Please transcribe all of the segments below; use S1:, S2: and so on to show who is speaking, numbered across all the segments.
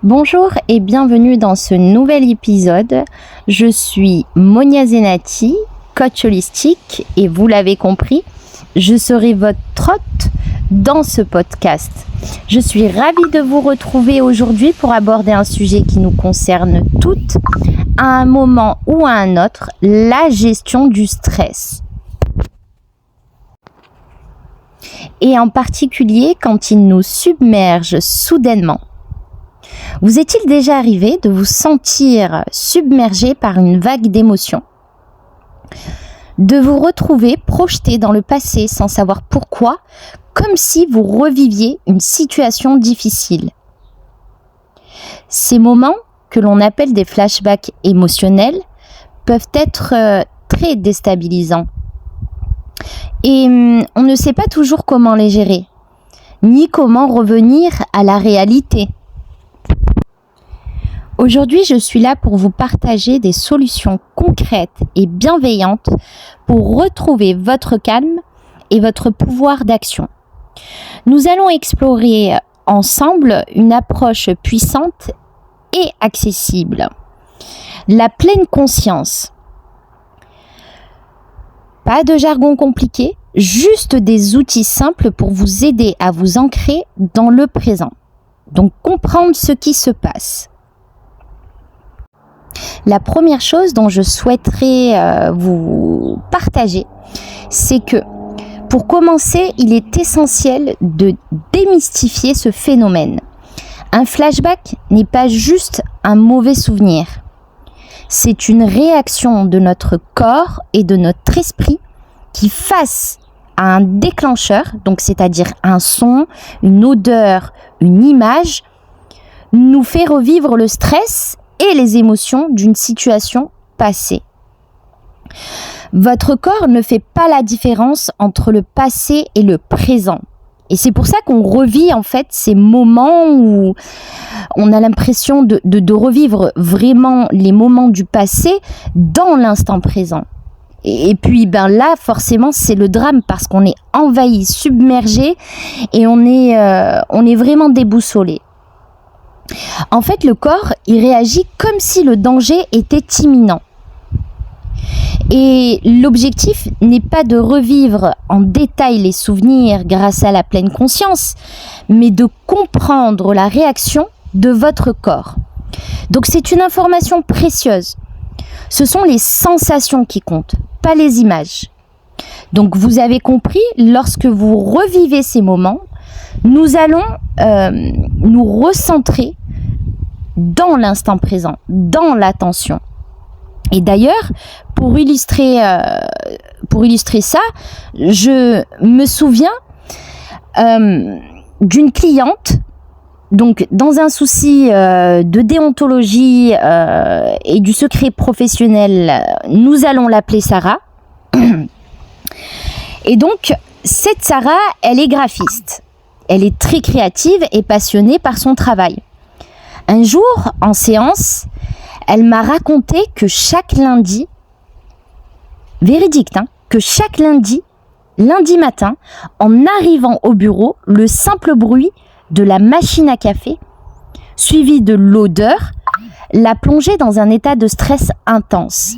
S1: Bonjour et bienvenue dans ce nouvel épisode. Je suis Monia Zenati, coach holistique et vous l'avez compris, je serai votre hôte dans ce podcast. Je suis ravie de vous retrouver aujourd'hui pour aborder un sujet qui nous concerne toutes, à un moment ou à un autre, la gestion du stress. Et en particulier quand il nous submerge soudainement. Vous est-il déjà arrivé de vous sentir submergé par une vague d'émotions, de vous retrouver projeté dans le passé sans savoir pourquoi, comme si vous reviviez une situation difficile? Ces moments, que l'on appelle des flashbacks émotionnels, peuvent être très déstabilisants. Et on ne sait pas toujours comment les gérer, ni comment revenir à la réalité. Aujourd'hui, je suis là pour vous partager des solutions concrètes et bienveillantes pour retrouver votre calme et votre pouvoir d'action. Nous allons explorer ensemble une approche puissante et accessible. La pleine conscience. Pas de jargon compliqué, juste des outils simples pour vous aider à vous ancrer dans le présent. Donc comprendre ce qui se passe. La première chose dont je souhaiterais vous partager, c'est que pour commencer, il est essentiel de démystifier ce phénomène. Un flashback n'est pas juste un mauvais souvenir. C'est une réaction de notre corps et de notre esprit qui, face à un déclencheur, donc c'est-à-dire un son, une odeur, une image, nous fait revivre le stress et les émotions d'une situation passée. Votre corps ne fait pas la différence entre le passé et le présent. Et c'est pour ça qu'on revit en fait ces moments où on a l'impression de revivre vraiment les moments du passé dans l'instant présent. Et puis là forcément c'est le drame parce qu'on est envahi, submergé et on est vraiment déboussolé. En fait, le corps, il réagit comme si le danger était imminent. Et l'objectif n'est pas de revivre en détail les souvenirs grâce à la pleine conscience, mais de comprendre la réaction de votre corps. Donc c'est une information précieuse. Ce sont les sensations qui comptent, pas les images. Donc vous avez compris, lorsque vous revivez ces moments, nous allons nous recentrer dans l'instant présent, dans l'attention. Et d'ailleurs, pour illustrer ça, je me souviens d'une cliente, donc dans un souci de déontologie et du secret professionnel, nous allons l'appeler Sarah. Et donc, cette Sarah, elle est graphiste. Elle est très créative et passionnée par son travail. Un jour, en séance, elle m'a raconté que chaque lundi, véridique, que chaque lundi matin, en arrivant au bureau, le simple bruit de la machine à café, suivi de l'odeur, la plongeait dans un état de stress intense.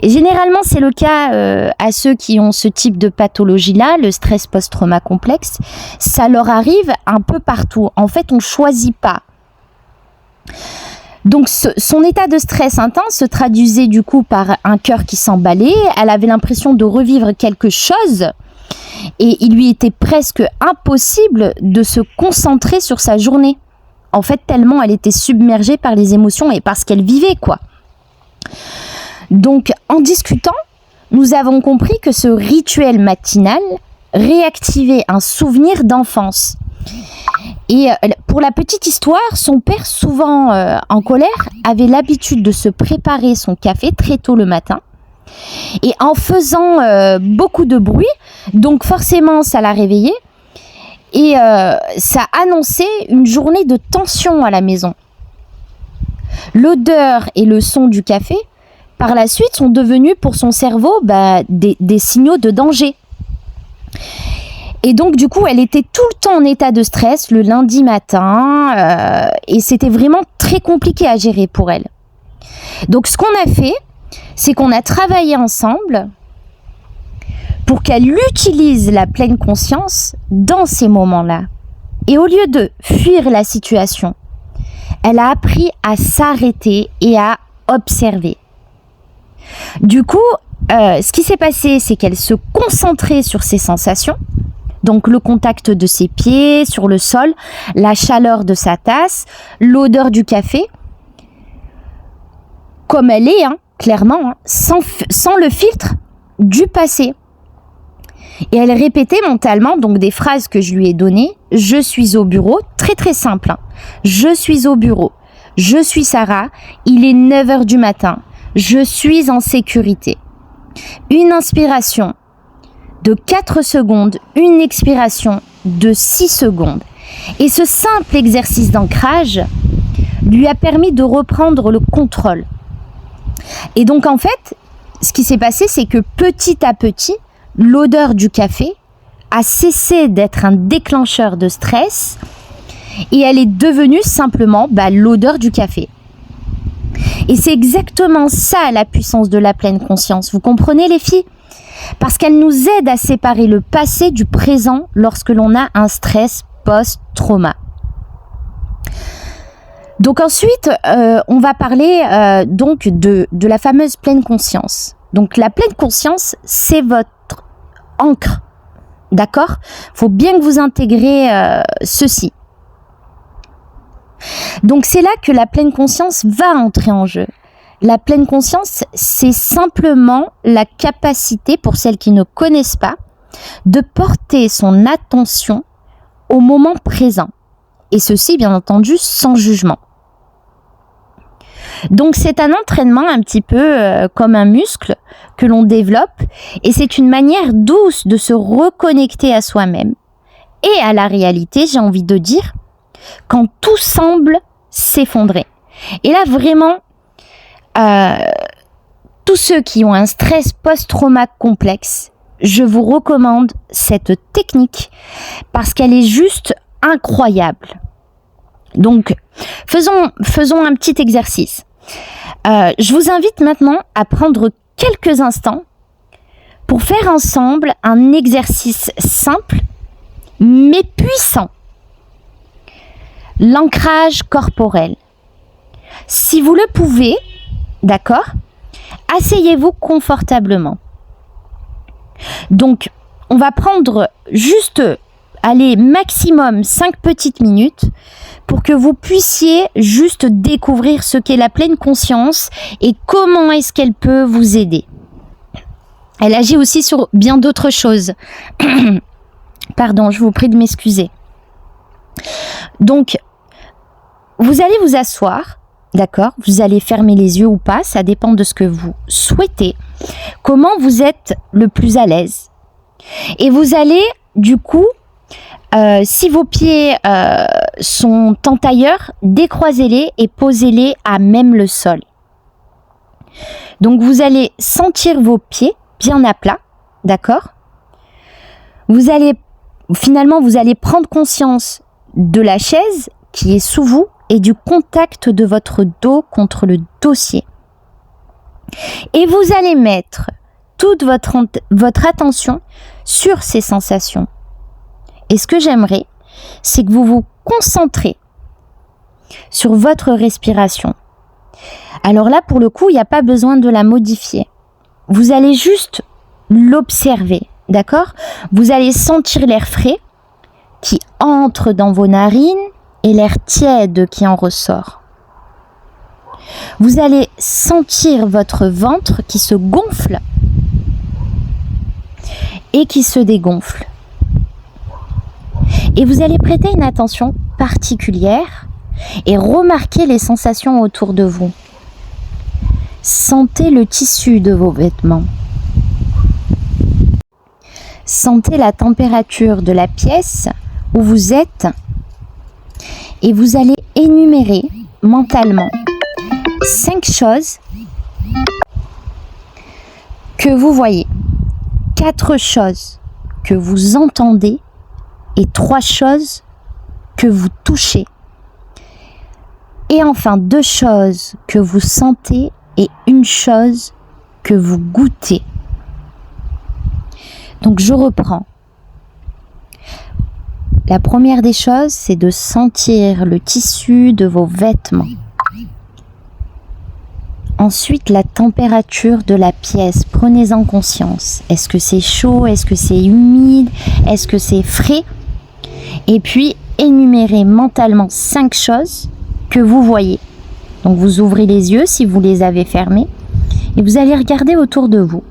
S1: Et généralement, c'est le cas à ceux qui ont ce type de pathologie-là, le stress post-trauma complexe. Ça leur arrive un peu partout. En fait, on ne choisit pas. Donc, son état de stress intense se traduisait du coup par un cœur qui s'emballait. Elle avait l'impression de revivre quelque chose. Et il lui était presque impossible de se concentrer sur sa journée. En fait, tellement elle était submergée par les émotions et par ce qu'elle vivait, quoi. Donc, en discutant, nous avons compris que ce rituel matinal réactivait un souvenir d'enfance. Et pour la petite histoire, son père, souvent en colère, avait l'habitude de se préparer son café très tôt le matin. Et en faisant beaucoup de bruit, donc forcément ça l'a réveillée. Et ça annonçait une journée de tension à la maison. L'odeur et le son du café, par la suite, sont devenus pour son cerveau des signaux de danger. Et donc du coup, elle était tout le temps en état de stress le lundi matin et c'était vraiment très compliqué à gérer pour elle. Donc ce qu'on a fait, c'est qu'on a travaillé ensemble pour qu'elle utilise la pleine conscience dans ces moments-là. Et au lieu de fuir la situation, elle a appris à s'arrêter et à observer. Du coup, ce qui s'est passé, c'est qu'elle se concentrait sur ses sensations, donc le contact de ses pieds sur le sol, la chaleur de sa tasse, l'odeur du café, comme elle est, clairement, sans le filtre du passé. Et elle répétait mentalement donc des phrases que je lui ai données. Je suis au bureau, très très simple. Je suis au bureau. Je suis Sarah, il est 9h du matin. Je suis en sécurité. Une inspiration de 4 secondes, une expiration de 6 secondes. Et ce simple exercice d'ancrage lui a permis de reprendre le contrôle. Et donc en fait, ce qui s'est passé, c'est que petit à petit, l'odeur du café a cessé d'être un déclencheur de stress et elle est devenue simplement l'odeur du café. Et c'est exactement ça la puissance de la pleine conscience. Vous comprenez les filles ? Parce qu'elle nous aide à séparer le passé du présent lorsque l'on a un stress post-trauma. Donc ensuite, on va parler donc de la fameuse pleine conscience. Donc la pleine conscience, c'est votre encre, d'accord ? Faut bien que vous intégrez ceci. Donc c'est là que la pleine conscience va entrer en jeu. La pleine conscience, c'est simplement la capacité, pour celles qui ne connaissent pas, de porter son attention au moment présent. Et ceci, bien entendu, sans jugement. Donc c'est un entraînement un petit peu comme un muscle que l'on développe et c'est une manière douce de se reconnecter à soi-même et à la réalité, j'ai envie de dire, quand tout semble s'effondrer. Et là vraiment, tous ceux qui ont un stress post-trauma complexe, je vous recommande cette technique parce qu'elle est juste incroyable. Donc, faisons un petit exercice. Je vous invite maintenant à prendre quelques instants pour faire ensemble un exercice simple mais puissant. L'ancrage corporel. Si vous le pouvez, d'accord, asseyez-vous confortablement. Donc, on va prendre juste, maximum 5 petites minutes pour que vous puissiez juste découvrir ce qu'est la pleine conscience et comment est-ce qu'elle peut vous aider. Elle agit aussi sur bien d'autres choses. Pardon, je vous prie de m'excuser. Donc, vous allez vous asseoir, d'accord ? Vous allez fermer les yeux ou pas, ça dépend de ce que vous souhaitez. Comment vous êtes le plus à l'aise. Et vous allez, du coup, si vos pieds sont en tailleur, décroisez-les et posez-les à même le sol. Donc, vous allez sentir vos pieds bien à plat, d'accord ? Vous allez prendre conscience de la chaise qui est sous vous et du contact de votre dos contre le dossier. Et vous allez mettre toute votre attention sur ces sensations. Et ce que j'aimerais, c'est que vous vous concentrez sur votre respiration. Alors là, pour le coup, il n'y a pas besoin de la modifier. Vous allez juste l'observer, d'accord ? Vous allez sentir l'air frais qui entre dans vos narines et l'air tiède qui en ressort. Vous allez sentir votre ventre qui se gonfle et qui se dégonfle. Et vous allez prêter une attention particulière et remarquer les sensations autour de vous. Sentez le tissu de vos vêtements. Sentez la température de la pièce où vous êtes et vous allez énumérer mentalement 5 choses que vous voyez, 4 choses que vous entendez et 3 choses que vous touchez. Et enfin 2 choses que vous sentez et 1 chose que vous goûtez. Donc je reprends. La première des choses, c'est de sentir le tissu de vos vêtements. Ensuite, la température de la pièce. Prenez-en conscience. Est-ce que c'est chaud? Est-ce que c'est humide? Est-ce que c'est frais? Et puis, énumérez mentalement 5 choses que vous voyez. Donc, vous ouvrez les yeux si vous les avez fermés et vous allez regarder autour de vous.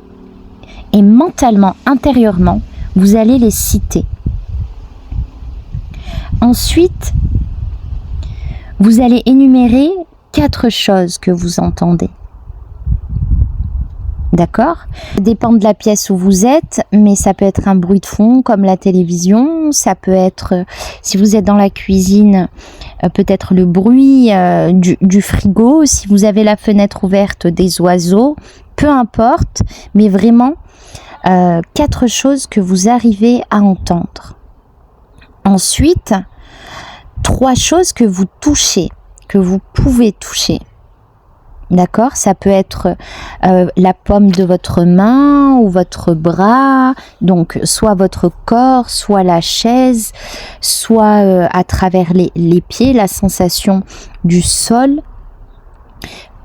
S1: Et mentalement, intérieurement, vous allez les citer. Ensuite, vous allez énumérer 4 choses que vous entendez. D'accord? Ça dépend de la pièce où vous êtes, mais ça peut être un bruit de fond comme la télévision, ça peut être, si vous êtes dans la cuisine, peut-être le bruit du frigo, si vous avez la fenêtre ouverte, des oiseaux, peu importe, mais vraiment 4 choses que vous arrivez à entendre. Ensuite, 3 choses que vous touchez, que vous pouvez toucher. D'accord? Ça peut être la paume de votre main ou votre bras, donc soit votre corps, soit la chaise, soit à travers les pieds, la sensation du sol.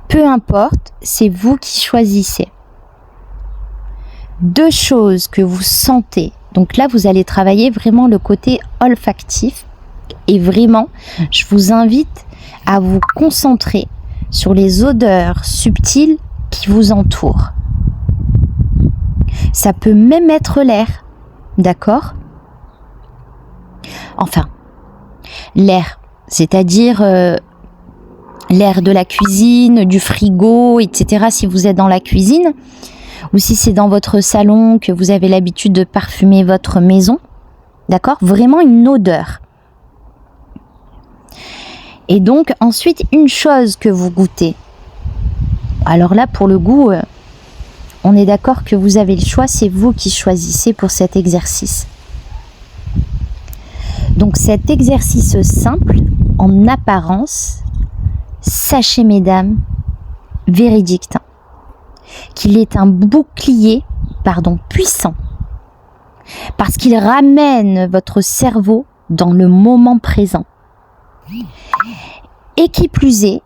S1: Peu importe, c'est vous qui choisissez. 2 choses que vous sentez. Donc là, vous allez travailler vraiment le côté olfactif. Et vraiment, je vous invite à vous concentrer sur les odeurs subtiles qui vous entourent. Ça peut même être l'air, d'accord? Enfin, l'air, c'est-à-dire l'air de la cuisine, du frigo, etc. si vous êtes dans la cuisine, ou si c'est dans votre salon que vous avez l'habitude de parfumer votre maison, d'accord? Vraiment une odeur. Et donc, ensuite, 1 chose que vous goûtez. Alors là, pour le goût, on est d'accord que vous avez le choix, c'est vous qui choisissez pour cet exercice. Donc, cet exercice simple, en apparence, sachez, mesdames, véridique, qu'il est un bouclier, puissant, parce qu'il ramène votre cerveau dans le moment présent. Et qui plus est,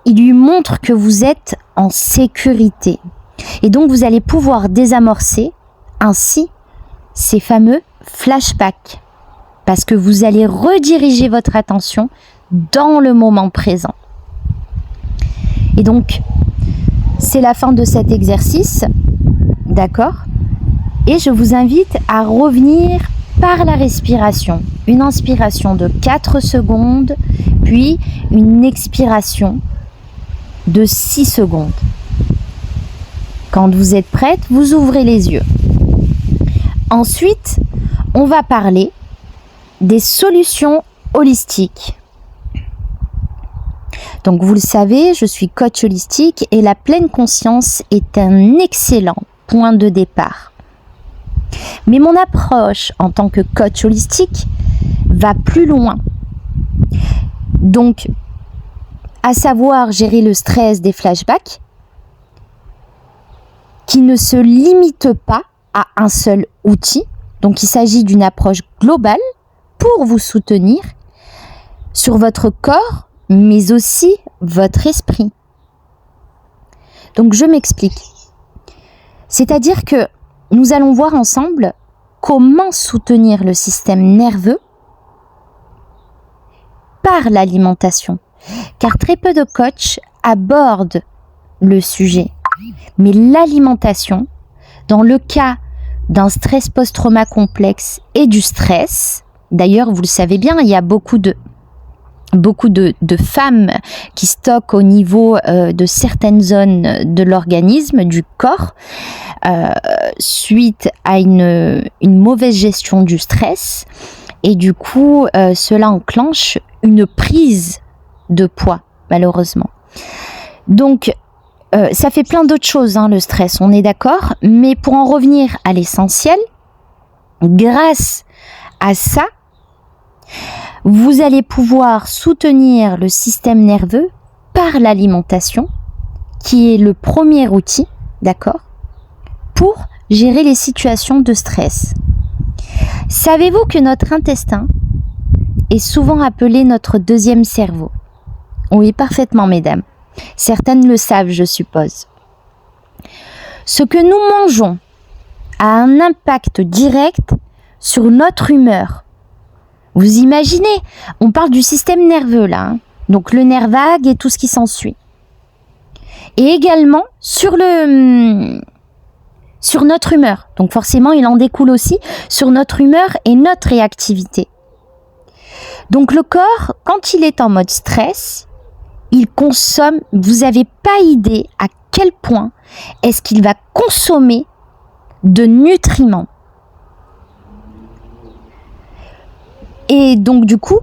S1: il lui montre que vous êtes en sécurité. Et donc vous allez pouvoir désamorcer ainsi ces fameux flashbacks. Parce que vous allez rediriger votre attention dans le moment présent. Et donc, c'est la fin de cet exercice. D'accord? Et je vous invite à revenir par la respiration. Une inspiration de 4 secondes, puis une expiration de 6 secondes. Quand vous êtes prête, vous ouvrez les yeux. Ensuite, on va parler des solutions holistiques. Donc vous le savez, je suis coach holistique et la pleine conscience est un excellent point de départ. Mais mon approche en tant que coach holistique va plus loin. Donc, à savoir gérer le stress des flashbacks qui ne se limite pas à un seul outil. Donc, il s'agit d'une approche globale pour vous soutenir sur votre corps, mais aussi votre esprit. Donc, je m'explique. C'est-à-dire que nous allons voir ensemble comment soutenir le système nerveux par l'alimentation. Car très peu de coachs abordent le sujet. Mais l'alimentation, dans le cas d'un stress post-trauma complexe et du stress, d'ailleurs, vous le savez bien, il y a beaucoup de femmes qui stockent au niveau de certaines zones de l'organisme, du corps, suite à une mauvaise gestion du stress. Et du coup, cela enclenche une prise de poids, malheureusement. Donc, ça fait plein d'autres choses, le stress, on est d'accord. Mais pour en revenir à l'essentiel, grâce à ça, Vous allez pouvoir soutenir le système nerveux par l'alimentation, qui est le premier outil, d'accord, pour gérer les situations de stress. Savez-vous que notre intestin est souvent appelé notre deuxième cerveau? Oui, parfaitement, mesdames. Certaines le savent, je suppose. Ce que nous mangeons a un impact direct sur notre humeur. Vous imaginez, on parle du système nerveux là, hein, donc le nerf vague et tout ce qui s'ensuit. Et également sur notre humeur. Donc forcément, il en découle aussi sur notre humeur et notre réactivité. Donc le corps, quand il est en mode stress, il consomme, vous n'avez pas idée à quel point est-ce qu'il va consommer de nutriments. Et donc du coup,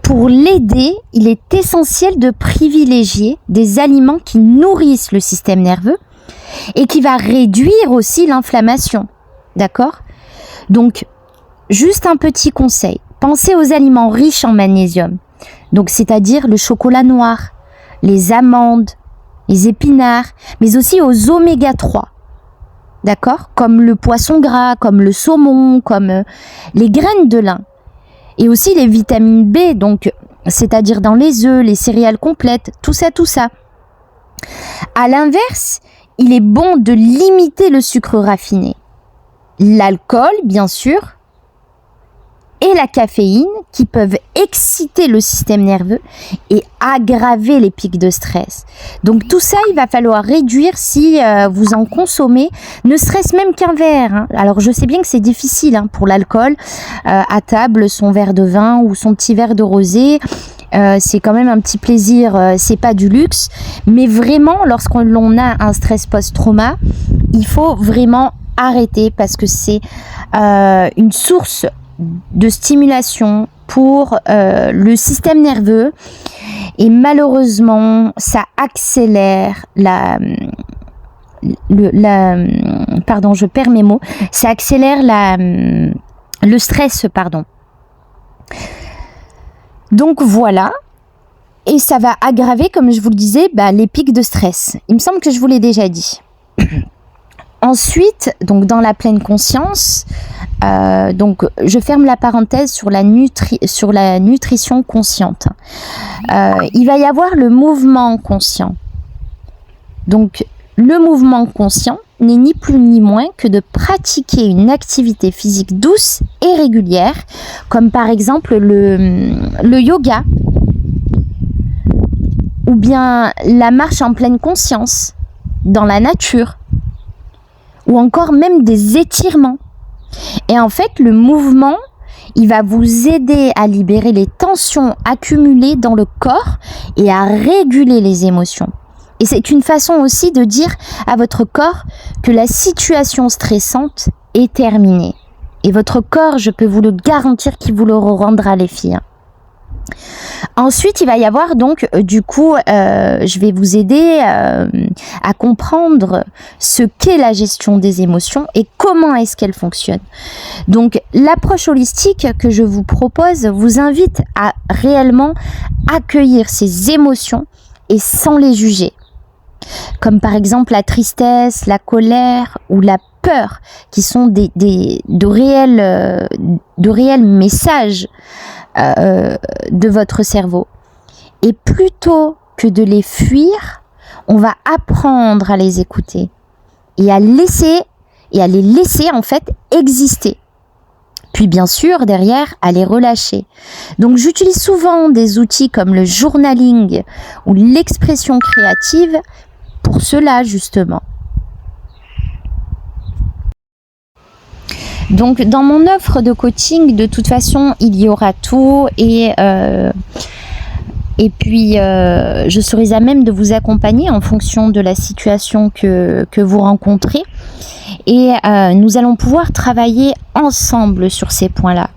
S1: pour l'aider, il est essentiel de privilégier des aliments qui nourrissent le système nerveux et qui va réduire aussi l'inflammation. D'accord? Donc, juste un petit conseil. Pensez aux aliments riches en magnésium. Donc, c'est-à-dire le chocolat noir, les amandes, les épinards, mais aussi aux oméga 3. D'accord? Comme le poisson gras, comme le saumon, comme les graines de lin. Et aussi les vitamines B, donc c'est-à-dire dans les œufs, les céréales complètes, tout ça. À l'inverse, il est bon de limiter le sucre raffiné, l'alcool bien sûr, et la caféine qui peuvent exciter le système nerveux et aggraver les pics de stress. Donc tout ça, il va falloir réduire si vous en consommez, ne serait-ce même qu'un verre. Hein. Alors je sais bien que c'est difficile hein, pour l'alcool, à table, son verre de vin ou son petit verre de rosé. C'est quand même un petit plaisir, c'est pas du luxe, mais vraiment lorsqu'on a un stress post-trauma, il faut vraiment arrêter parce que c'est une source de stimulation pour le système nerveux et malheureusement ça accélère pardon, je perds mes mots, ça accélère le stress, pardon. Donc voilà, et ça va aggraver, comme je vous le disais, les pics de stress. Il me semble que je vous l'ai déjà dit. Ensuite, donc dans la pleine conscience, donc je ferme la parenthèse sur la nutrition consciente. Il va y avoir le mouvement conscient. Donc le mouvement conscient n'est ni plus ni moins que de pratiquer une activité physique douce et régulière, comme par exemple le yoga, ou bien la marche en pleine conscience, dans la nature, ou encore même des étirements. Et en fait, le mouvement, il va vous aider à libérer les tensions accumulées dans le corps et à réguler les émotions. Et c'est une façon aussi de dire à votre corps que la situation stressante est terminée. Et votre corps, je peux vous le garantir qu'il vous le rendra, les filles. Ensuite, il va y avoir donc, du coup, je vais vous aider à comprendre ce qu'est la gestion des émotions et comment est-ce qu'elle fonctionne. Donc, l'approche holistique que je vous propose vous invite à réellement accueillir ces émotions et sans les juger. Comme par exemple la tristesse, la colère ou la peur, qui sont de réels messages de votre cerveau. Et plutôt que de les fuir, on va apprendre à les écouter et à les laisser en fait exister. Puis bien sûr, derrière, à les relâcher. Donc j'utilise souvent des outils comme le journaling ou l'expression créative pour cela justement. Donc dans mon offre de coaching, de toute façon, il y aura tout et puis je serai à même de vous accompagner en fonction de la situation que vous rencontrez et nous allons pouvoir travailler ensemble sur ces points-là.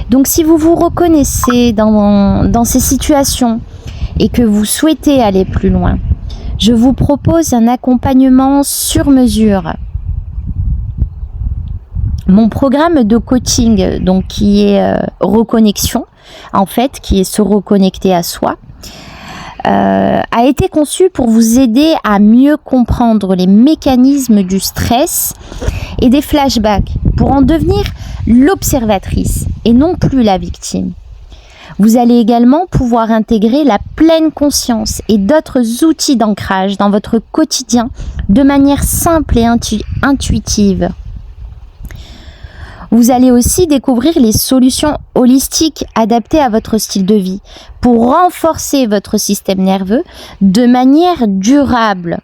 S1: Donc si vous vous reconnaissez dans ces situations et que vous souhaitez aller plus loin, je vous propose un accompagnement sur mesure Mon programme de coaching, donc qui est reconnexion, en fait, qui est se reconnecter à soi, a été conçu pour vous aider à mieux comprendre les mécanismes du stress et des flashbacks, pour en devenir l'observatrice et non plus la victime. Vous allez également pouvoir intégrer la pleine conscience et d'autres outils d'ancrage dans votre quotidien de manière simple et intuitive. Vous allez aussi découvrir les solutions holistiques adaptées à votre style de vie pour renforcer votre système nerveux de manière durable.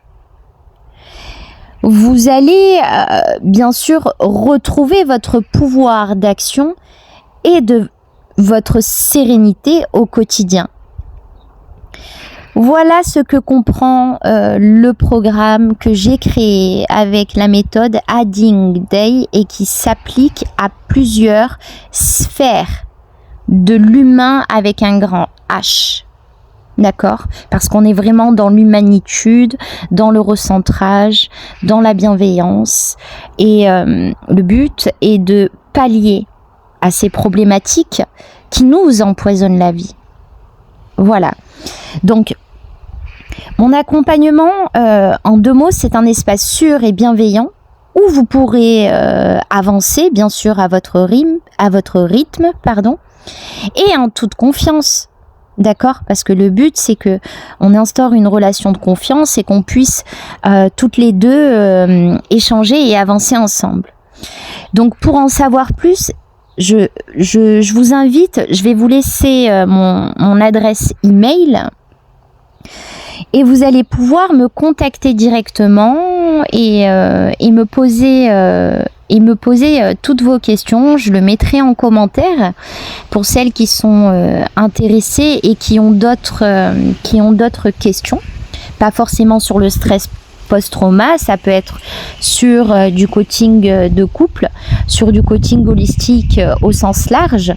S1: Vous allez bien sûr retrouver votre pouvoir d'action et de votre sérénité au quotidien. Voilà ce que comprend le programme que j'ai créé avec la méthode Adding Day et qui s'applique à plusieurs sphères de l'humain avec un grand H. D'accord ? Parce qu'on est vraiment dans l'humanitude, dans le recentrage, dans la bienveillance. Et le but est de pallier à ces problématiques qui nous empoisonnent la vie. Voilà. Donc, mon accompagnement, en 2 mots, c'est un espace sûr et bienveillant où vous pourrez avancer, bien sûr, à votre rythme, et en toute confiance. D'accord ? Parce que le but, c'est que on instaure une relation de confiance et qu'on puisse toutes les deux échanger et avancer ensemble. Donc, pour en savoir plus, je vous invite, je vais vous laisser mon adresse email et vous allez pouvoir me contacter directement et me poser toutes vos questions. Je le mettrai en commentaire pour celles qui sont intéressées et qui ont d'autres questions, pas forcément sur le stress post-trauma, ça peut être sur du coaching de couple, sur du coaching holistique au sens large,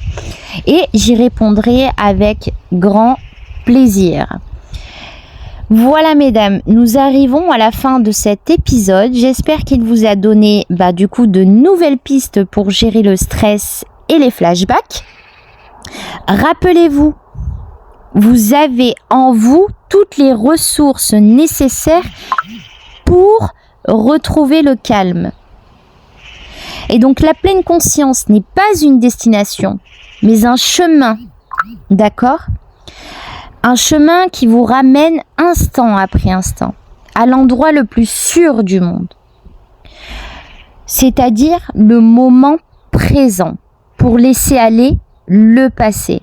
S1: et j'y répondrai avec grand plaisir. Voilà mesdames, nous arrivons à la fin de cet épisode. J'espère qu'il vous a donné du coup de nouvelles pistes pour gérer le stress et les flashbacks. Rappelez-vous, vous avez en vous toutes les ressources nécessaires pour retrouver le calme. Et donc la pleine conscience n'est pas une destination, mais un chemin, d'accord ? Un chemin qui vous ramène instant après instant à l'endroit le plus sûr du monde, c'est-à-dire le moment présent, pour laisser aller le passé.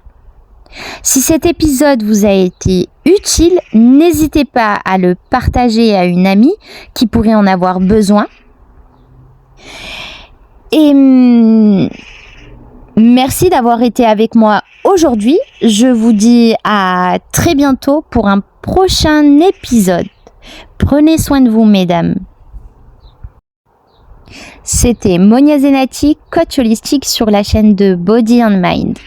S1: Si cet épisode vous a été utile, n'hésitez pas à le partager à une amie qui pourrait en avoir besoin. Et merci d'avoir été avec moi aujourd'hui. Je vous dis à très bientôt pour un prochain épisode. Prenez soin de vous, mesdames. C'était Monia Zenati, coach holistique sur la chaîne de Body and Mind.